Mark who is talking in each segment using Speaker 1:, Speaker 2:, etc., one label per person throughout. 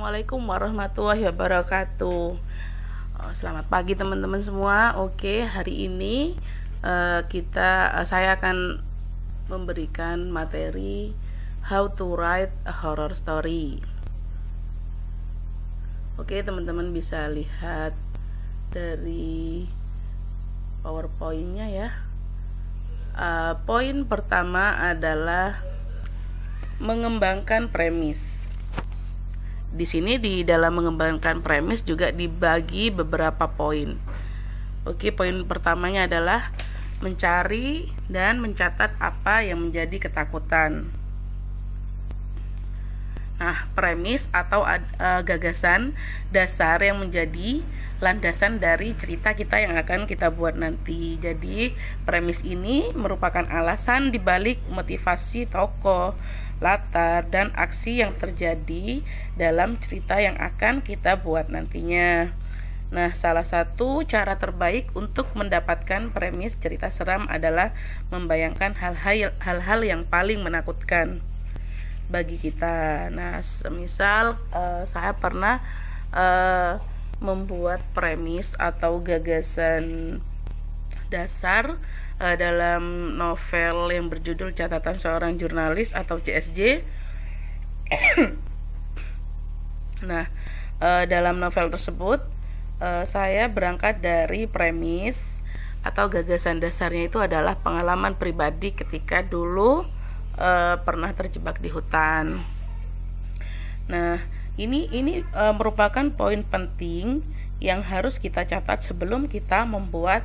Speaker 1: Assalamualaikum warahmatullahi wabarakatuh. Selamat pagi teman-teman semua. Oke, hari ini saya akan memberikan materi how to write a horror story. Oke, teman-teman bisa lihat dari PowerPoint-nya ya. Poin pertama adalah mengembangkan premis. Di sini di dalam mengembangkan premis juga dibagi beberapa poin. Oke, poin pertamanya adalah mencari dan mencatat apa yang menjadi ketakutan. Nah, premis atau gagasan dasar yang menjadi landasan dari cerita kita yang akan kita buat nanti. Jadi, premis ini merupakan alasan dibalik motivasi tokoh, latar, dan aksi yang terjadi dalam cerita yang akan kita buat nantinya. Nah, salah satu cara terbaik untuk mendapatkan premis cerita seram adalah membayangkan hal-hal yang paling menakutkan bagi kita. Nah, semisal saya pernah membuat premis atau gagasan dasar dalam novel yang berjudul Catatan Seorang Jurnalis atau CSJ. Nah, dalam novel tersebut saya berangkat dari premis atau gagasan dasarnya itu adalah pengalaman pribadi ketika dulu pernah terjebak di hutan. Nah, ini merupakan poin penting yang harus kita catat sebelum kita membuat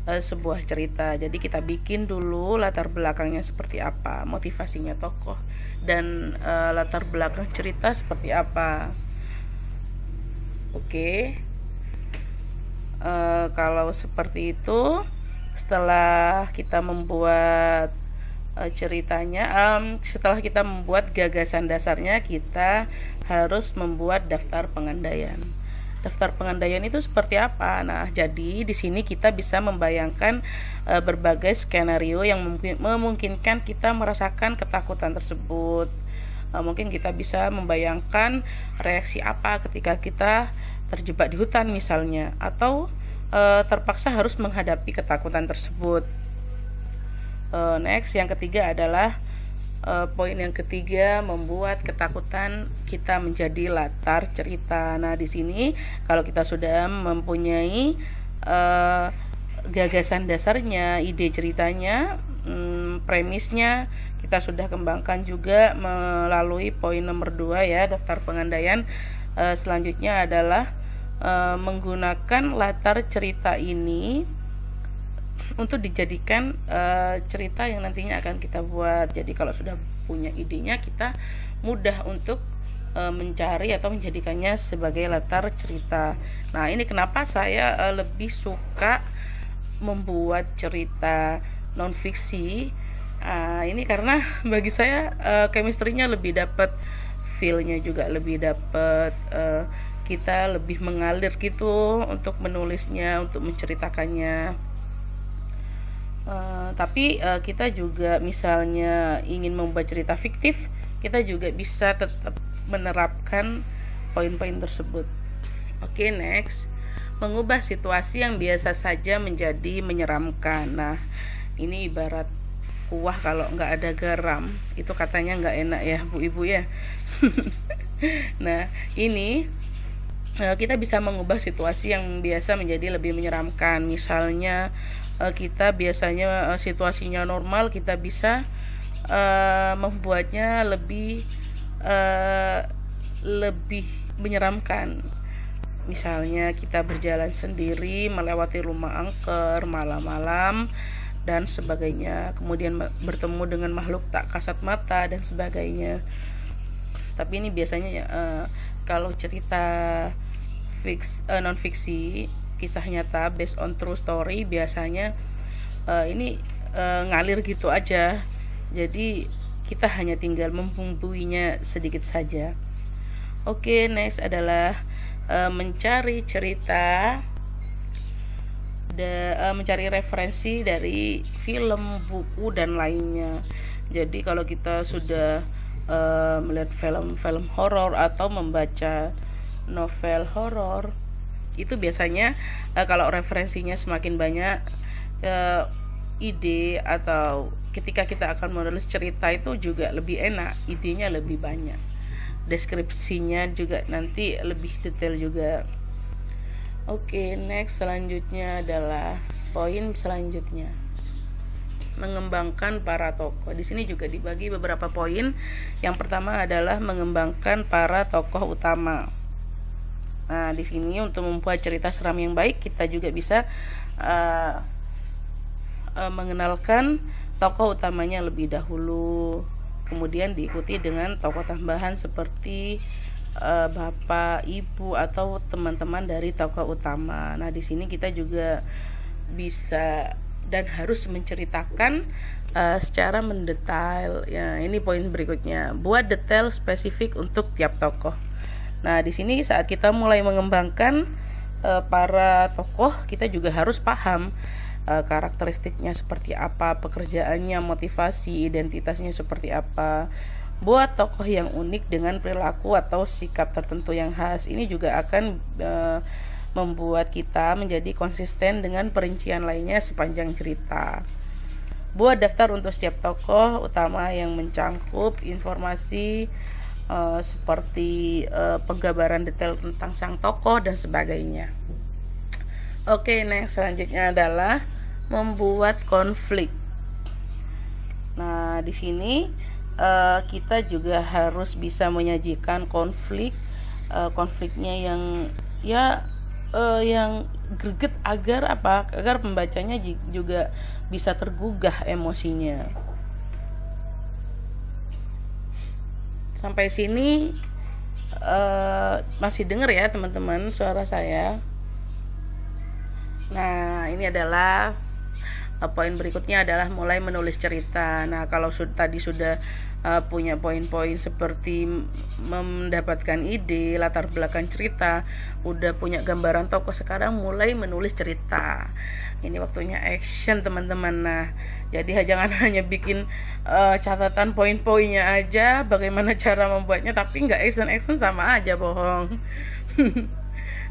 Speaker 1: sebuah cerita. Jadi kita bikin dulu latar belakangnya seperti apa, motivasinya tokoh, dan latar belakang cerita seperti apa. Oke. Kalau seperti itu, setelah kita membuat ceritanya, setelah kita membuat gagasan dasarnya, kita harus membuat daftar pengandaian. Daftar pengandaian itu seperti apa? Nah, jadi di sini kita bisa membayangkan berbagai skenario yang memungkinkan kita merasakan ketakutan tersebut. Mungkin kita bisa membayangkan reaksi apa ketika kita terjebak di hutan misalnya, atau terpaksa harus menghadapi ketakutan tersebut. Next, yang ketiga adalah poin yang ketiga, membuat ketakutan kita menjadi latar cerita. Nah, di sini kalau kita sudah mempunyai gagasan dasarnya, ide ceritanya, premisnya, kita sudah kembangkan juga melalui poin nomor 2 ya, daftar pengandaian. Selanjutnya adalah menggunakan latar cerita ini untuk dijadikan cerita yang nantinya akan kita buat. Jadi kalau sudah punya idenya, kita mudah untuk mencari atau menjadikannya sebagai latar cerita. Nah, ini kenapa saya lebih suka membuat cerita non fiksi. Ini karena bagi saya chemistry-nya lebih dapat, feel-nya juga lebih dapat, kita lebih mengalir gitu untuk menulisnya, untuk menceritakannya. Tapi kita juga misalnya ingin membuat cerita fiktif, kita juga bisa tetap menerapkan poin-poin tersebut. Oke, next, mengubah situasi yang biasa saja menjadi menyeramkan. Nah, ini ibarat kuah kalau nggak ada garam, itu katanya nggak enak ya bu ibu ya. Nah, ini kita bisa mengubah situasi yang biasa menjadi lebih menyeramkan. Misalnya kita biasanya situasinya normal, kita bisa membuatnya lebih menyeramkan. Misalnya kita berjalan sendiri melewati rumah angker malam-malam dan sebagainya, kemudian bertemu dengan makhluk tak kasat mata dan sebagainya. Tapi ini biasanya kalau cerita non fiksi, kisah nyata based on true story, biasanya ini ngalir gitu aja. Jadi kita hanya tinggal membumbuinya sedikit saja. Oke, next adalah mencari cerita, mencari referensi dari film, buku, dan lainnya. Jadi kalau kita sudah melihat film-film horor atau membaca novel horor, itu biasanya kalau referensinya semakin banyak, ide atau ketika kita akan menulis cerita itu juga lebih enak, idenya lebih banyak, deskripsinya juga nanti lebih detail juga. Oke, next selanjutnya adalah poin selanjutnya, mengembangkan para tokoh. Di sini juga dibagi beberapa poin. Yang pertama adalah mengembangkan para tokoh utama. Nah, di sini untuk membuat cerita seram yang baik, kita juga bisa mengenalkan tokoh utamanya lebih dahulu, kemudian diikuti dengan tokoh tambahan seperti bapak, ibu, atau teman-teman dari tokoh utama. Nah, di sini kita juga bisa dan harus menceritakan secara mendetail. Ya, ini poin berikutnya. Buat detail spesifik untuk tiap tokoh. Nah, di sini saat kita mulai mengembangkan para tokoh, kita juga harus paham karakteristiknya seperti apa, pekerjaannya, motivasi, identitasnya seperti apa. Buat tokoh yang unik dengan perilaku atau sikap tertentu yang khas. Ini juga akan membuat kita menjadi konsisten dengan perincian lainnya sepanjang cerita. Buat daftar untuk setiap tokoh utama yang mencangkup informasi seperti penggambaran detail tentang sang tokoh dan sebagainya. Oke, next selanjutnya adalah membuat konflik. Nah, di sini kita juga harus bisa menyajikan konfliknya yang yang greget agar pembacanya juga bisa tergugah emosinya. Sampai sini masih dengar ya teman-teman suara saya? Nah, ini adalah poin berikutnya adalah mulai menulis cerita. Nah, kalau tadi sudah punya poin-poin seperti mendapatkan ide, latar belakang cerita, udah punya gambaran tokoh, sekarang mulai menulis cerita. Ini waktunya action teman-teman. Nah, jadi jangan hanya bikin catatan poin-poinnya aja, bagaimana cara membuatnya, tapi nggak action sama aja bohong.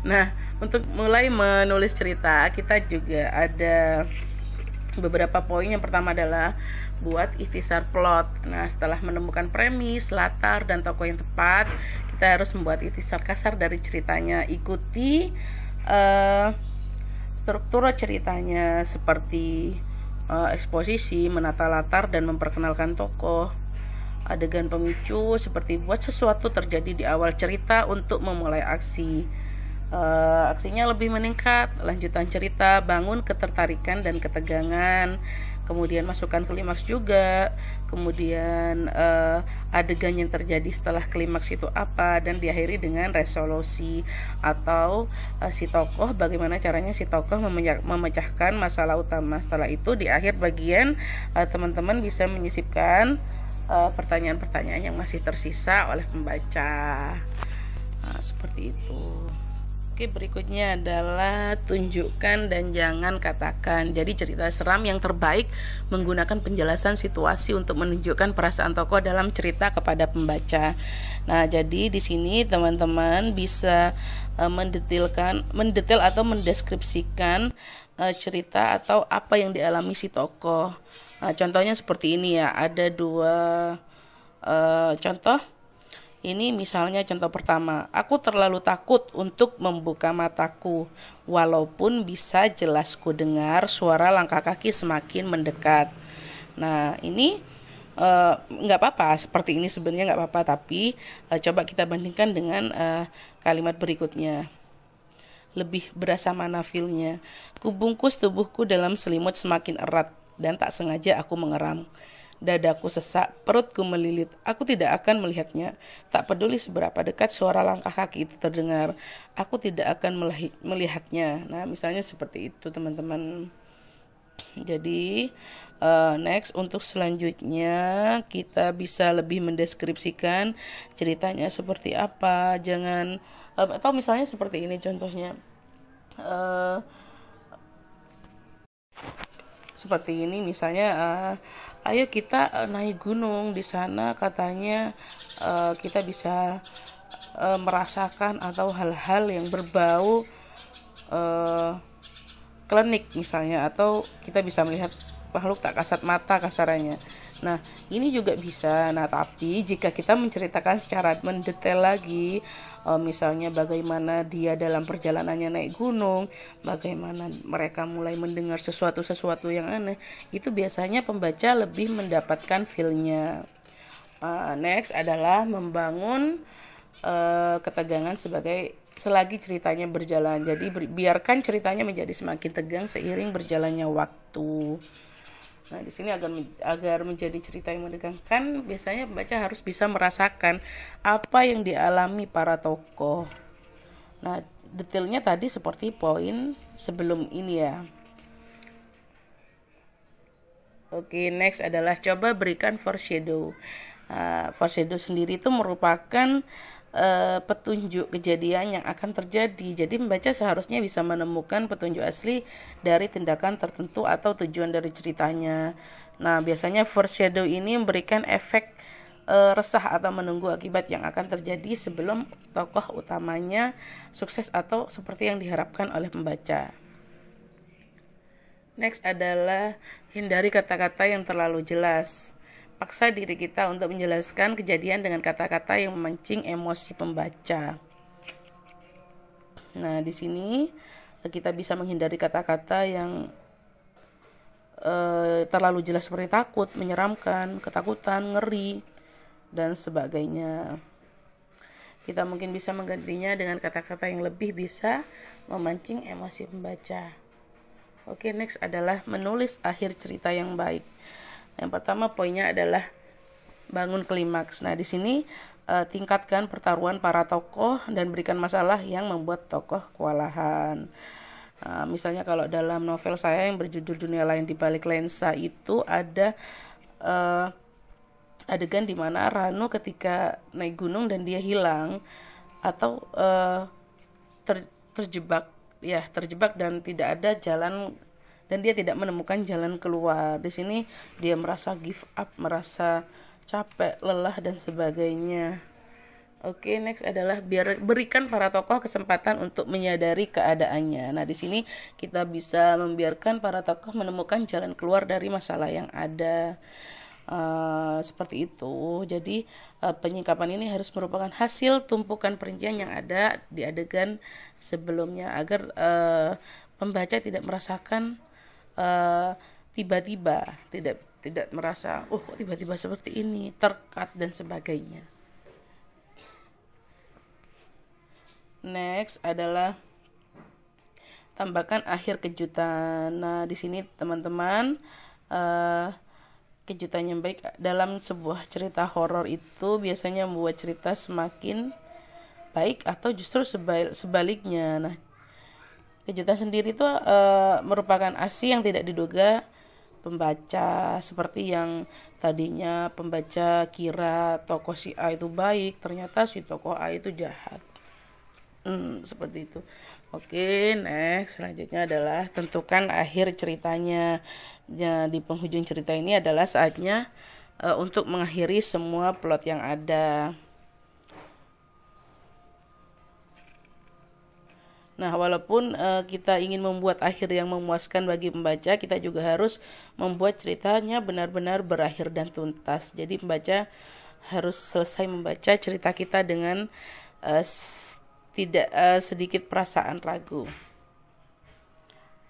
Speaker 1: Nah, untuk mulai menulis cerita, kita juga ada beberapa poin. Yang pertama adalah buat ikhtisar plot. Nah, setelah menemukan premis, latar, dan tokoh yang tepat, kita harus membuat ikhtisar kasar dari ceritanya. Ikuti struktur ceritanya seperti eksposisi, menata latar, dan memperkenalkan tokoh. Adegan pemicu seperti buat sesuatu terjadi di awal cerita untuk memulai aksi. Aksinya lebih meningkat, lanjutan cerita, bangun ketertarikan dan ketegangan, kemudian masukkan klimaks juga, kemudian adegan yang terjadi setelah klimaks itu apa, dan diakhiri dengan resolusi atau si tokoh, bagaimana caranya si tokoh memecahkan masalah utama. Setelah itu di akhir bagian teman-teman bisa menyisipkan pertanyaan-pertanyaan yang masih tersisa oleh pembaca. Nah, seperti itu. Oke, berikutnya adalah tunjukkan dan jangan katakan. Jadi cerita seram yang terbaik menggunakan penjelasan situasi untuk menunjukkan perasaan tokoh dalam cerita kepada pembaca. Nah, jadi di sini teman-teman bisa mendetail atau mendeskripsikan cerita atau apa yang dialami si tokoh. Nah, contohnya seperti ini ya. Ada dua contoh. Ini misalnya contoh pertama, aku terlalu takut untuk membuka mataku, walaupun bisa jelas ku dengar suara langkah kaki semakin mendekat. Nah, ini nggak apa-apa, seperti ini sebenarnya nggak apa-apa, tapi coba kita bandingkan dengan kalimat berikutnya. Lebih berasa mana feelnya. Kubungkus tubuhku dalam selimut semakin erat, dan tak sengaja aku mengeram. Dadaku sesak, perutku melilit. Aku tidak akan melihatnya. Tak peduli seberapa dekat suara langkah kaki itu terdengar, aku tidak akan melihatnya. Nah, misalnya seperti itu teman-teman. Jadi next, untuk selanjutnya kita bisa lebih mendeskripsikan ceritanya seperti apa. Jangan atau misalnya seperti ini contohnya. Seperti ini misalnya, ayo kita naik gunung, di sana katanya kita bisa merasakan atau hal-hal yang berbau klinik misalnya, atau kita bisa melihat makhluk tak kasat mata kasarannya. Nah, ini juga bisa. Nah, tapi jika kita menceritakan secara mendetail lagi, misalnya bagaimana dia dalam perjalanannya naik gunung, bagaimana mereka mulai mendengar sesuatu yang aneh, itu biasanya pembaca lebih mendapatkan feel-nya. Next adalah membangun ketegangan selagi ceritanya berjalan. Jadi biarkan ceritanya menjadi semakin tegang seiring berjalannya waktu. Nah, di sini agar menjadi cerita yang menegangkan, biasanya pembaca harus bisa merasakan apa yang dialami para tokoh. Nah, detailnya tadi seperti poin sebelum ini ya. Oke, next adalah coba berikan foreshadow. Foreshadow sendiri itu merupakan petunjuk kejadian yang akan terjadi. Jadi pembaca seharusnya bisa menemukan petunjuk asli dari tindakan tertentu atau tujuan dari ceritanya. Nah, biasanya foreshadow ini memberikan efek resah atau menunggu akibat yang akan terjadi sebelum tokoh utamanya sukses atau seperti yang diharapkan oleh pembaca. Next adalah hindari kata-kata yang terlalu jelas. Paksa diri kita untuk menjelaskan kejadian dengan kata-kata yang memancing emosi pembaca. Nah, di sini kita bisa menghindari kata-kata yang terlalu jelas seperti takut, menyeramkan, ketakutan, ngeri, dan sebagainya. Kita mungkin bisa menggantinya dengan kata-kata yang lebih bisa memancing emosi pembaca. Oke, next adalah menulis akhir cerita yang baik. Yang pertama poinnya adalah bangun klimaks. Nah, di sini tingkatkan pertaruhan para tokoh dan berikan masalah yang membuat tokoh kewalahan. Misalnya kalau dalam novel saya yang berjudul Dunia Lain di Balik Lensa itu ada adegan di mana Rano ketika naik gunung dan dia hilang atau terjebak dan tidak ada jalan, dan dia tidak menemukan jalan keluar. Di sini dia merasa give up, merasa capek, lelah, dan sebagainya. Oke, next adalah berikan para tokoh kesempatan untuk menyadari keadaannya. Nah, di sini kita bisa membiarkan para tokoh menemukan jalan keluar dari masalah yang ada. Seperti itu. Jadi penyikapan ini harus merupakan hasil tumpukan perincian yang ada di adegan sebelumnya, agar pembaca tidak merasakan tiba-tiba, tidak merasa kok tiba-tiba seperti ini, terkat dan sebagainya. Next adalah tambahkan akhir kejutan. Nah, di sini teman-teman, kejutan yang baik dalam sebuah cerita horor itu biasanya membuat cerita semakin baik atau justru sebaliknya. Nah, kejutan sendiri itu merupakan aksi yang tidak diduga pembaca, seperti yang tadinya pembaca kira tokoh si A itu baik, ternyata si tokoh A itu jahat. Seperti itu. Oke, next selanjutnya adalah tentukan akhir ceritanya. Ya, di penghujung cerita ini adalah saatnya untuk mengakhiri semua plot yang ada. Nah, walaupun kita ingin membuat akhir yang memuaskan bagi pembaca, kita juga harus membuat ceritanya benar-benar berakhir dan tuntas. Jadi pembaca harus selesai membaca cerita kita dengan tidak sedikit perasaan ragu.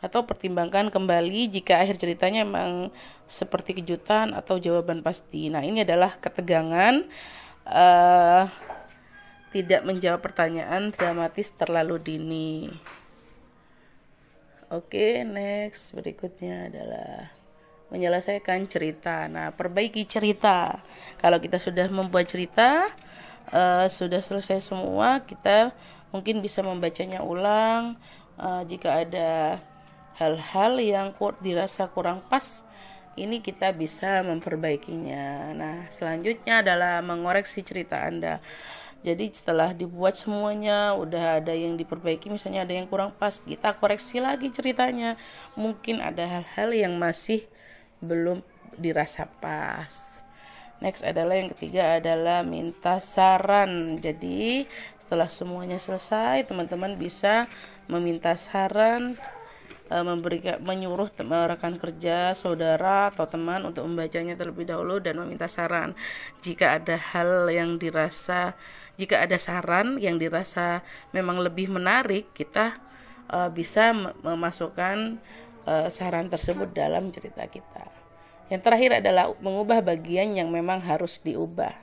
Speaker 1: Atau pertimbangkan kembali jika akhir ceritanya memang seperti kejutan atau jawaban pasti. Nah, ini adalah ketegangan tidak menjawab pertanyaan dramatis terlalu dini. Oke, next berikutnya adalah menyelesaikan cerita. Nah, perbaiki cerita. Kalau kita sudah membuat cerita, sudah selesai semua, kita mungkin bisa membacanya ulang. Jika ada hal-hal yang dirasa kurang pas, ini kita bisa memperbaikinya. Nah, selanjutnya adalah mengoreksi cerita Anda. Jadi setelah dibuat semuanya, udah ada yang diperbaiki, misalnya ada yang kurang pas, kita koreksi lagi ceritanya. Mungkin ada hal-hal yang masih belum dirasa pas. Next adalah yang ketiga adalah minta saran. Jadi setelah semuanya selesai, teman-teman bisa meminta saran, menyuruh rekan kerja, saudara atau teman untuk membacanya terlebih dahulu dan meminta saran. Jika ada saran yang dirasa memang lebih menarik, kita bisa memasukkan saran tersebut dalam cerita kita. Yang terakhir adalah mengubah bagian yang memang harus diubah.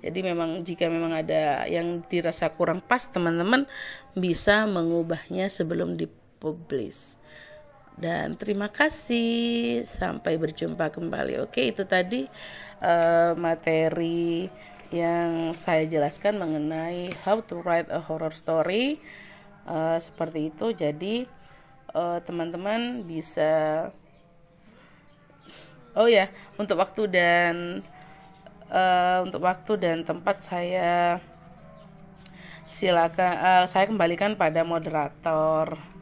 Speaker 1: Jadi jika memang ada yang dirasa kurang pas, teman-teman bisa mengubahnya sebelum dipublish. Dan terima kasih, sampai berjumpa kembali. Oke, itu tadi materi yang saya jelaskan mengenai how to write a horror story. Seperti itu. Jadi teman-teman bisa untuk waktu dan tempat saya kembalikan pada moderator.